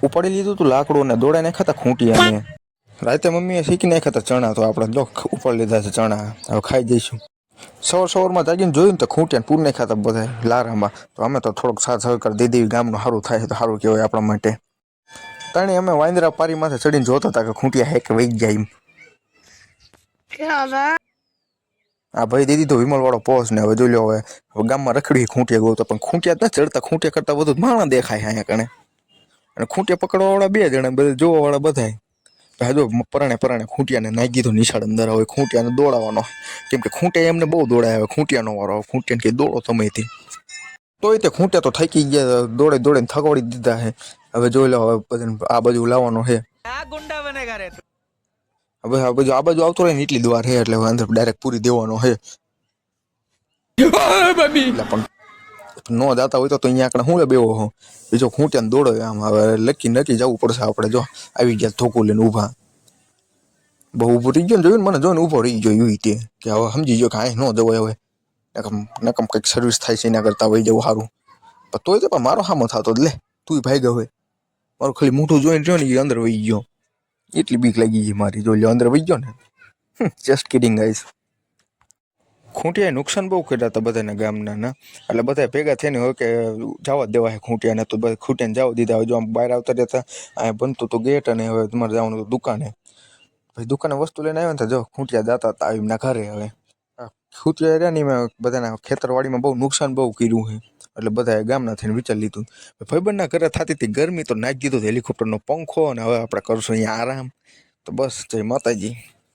ઉપાડી લીધું તું લાકડું ને દોડાઈ નાખ્યા હતા ખૂંટિયાને. રાતે મમ્મીએ શીખી નાખ્યા હતા ચણા, તો આપણે જો ઉપાડી લીધા છે ચણા, હવે ખાઈ જઈશું. સવારમાં જાગીને જોયું ને તો ખૂંટિયાને પૂર નાખ્યા હતા બધા લારામાં. તો અમે તો થોડોક સાથ સહકાર દીધી, ગામનું સારું થાય તો સારું કહેવાય આપણા માટે. તાણી અમે વાંદરા પારી માથે ચડીને જોતા હતા કે ખૂંટિયા હેકે વહી જાય એમ. આ ભાઈ દીદી તો વિમલ વાળો પોસ ને હવે જોઈ લો, હવે ગામમાં રખડી ખૂંટિયા ગયો તો પણ ખૂંટિયા જ ન ચડતા, ખૂંટિયા કરતા બધું માણા દેખાય અહીંયા કણે. અને ખૂંટિયા પકડવા વાળા 2 જણા, બધા જોવા વાળા બધા. જો પરાણે ખૂંટિયાને નાખી દીધો નિશાળ અંદર. હવે ખૂંટિયાને દોડાવવાનો, કેમ કે ખૂંટિયા એમને બહુ દોડાય. હવે ખૂંટિયાનો વારો, ખૂંટિયાને કે દોડો સમયથી. તોય તે ખૂંટિયા તો થાકી ગયા, દોડીને થકવાડી દીધા છે. હવે જોઈ લો, હવે બધાને આ બાજુ લાવવાનો છે. હવે આ બાજુ આવતો રહે ને એટલી દ્વાર છે, એટલે અંદર ડાયરેક્ટ પૂરી દેવાનો છે. પણ નો જાતા હોય તો અહીંયા આગળ હું બેવો હો. બીજો ખૂંટ્યાને દોડો આમ. હવે નક્કી જવું પડશે આપણે. જો આવી ગયા ધોકું લઈને ઊભા. બહુ ઊભું રહી ગયો ને, જોયું ને મને જોઈને ઊભો રહી ગયો એવી રીતે કે હવે સમજી ગયો કે અહીં ન જવાય. હવે નકમ કંઈક સર્વિસ થાય છે એના કરતા વહી જવું સારું. પણ તોય તો પણ મારો સામો થતો લે, તું ભાઈ ગયો હોય. મારું ખાલી મોઢું જોઈને રહ્યો ને એ અંદર વહી ગયો. એટલી બીક લાગી છે મારી. જોઈ લો અંદર વહી ગયો ને. Just kidding guys. ખૂંટિયાએ નુકસાન બહુ કર્યા હતા બધાને ગામના ના. એટલે બધા ભેગા થઈને હોય કે જવા દેવા છે ખૂંટિયાને, તો બધા ખૂંટિયાને જવા દીધા. હવે જો આમ બહાર આવતા રહેતા અહીંયા બનતું તો ગેટ, અને હવે તમારે જવાનું હતું દુકાને. ભાઈ દુકાને વસ્તુ લઈને આવ્યા ને, જો ખૂંટિયા જતા હતા એમના ઘરે. હવે ખૂંટિયા રહ્યા ને મેં બધાના ખેતરવાડીમાં બહુ નુકસાન બહુ કર્યું છે. એટલે બધાએ ગામના થઈને વિચારી લીધું. ભાઈબંધના ઘરે થતી હતી ગરમી તો નાખી દીધો હેલિકોપ્ટરનો પંખો, અને હવે આપણે કરશું અહીંયા આરામ. તો બસ જય માતાજી.